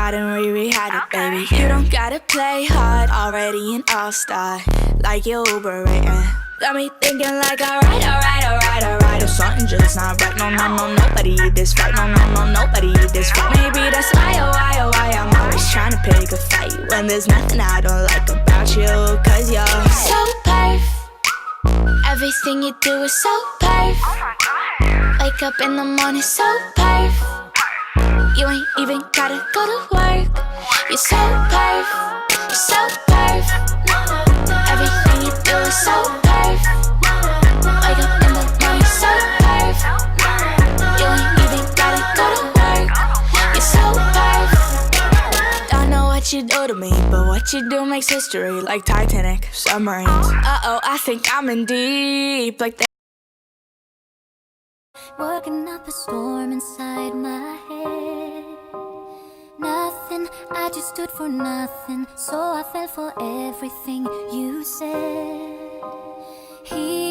out and we-rehab it, baby. You don't gotta play hard, already an all-star, like you're Uber rating. Got me thinking like, alright. If something just not right, no, nobody eat this right. No, nobody eat this right. Maybe that's why, I'm always trying to pick a fight when there's nothing I don't like about you. Cause you're so perf. Everything you do is so perf. Wake up in the morning so perf. You ain't even gotta go to work. You're so perf, you're so perf. Everything you do is so perf. Wake up in the morning so perf. You ain't even gotta go to work. You're so perf. Don't know what you do to me, but what you do makes history, like Titanic, submarines. Uh-oh, I think I'm in deep, like that. Working up a storm inside my head. Nothing, I just stood for nothing, so I fell for everything you said. Here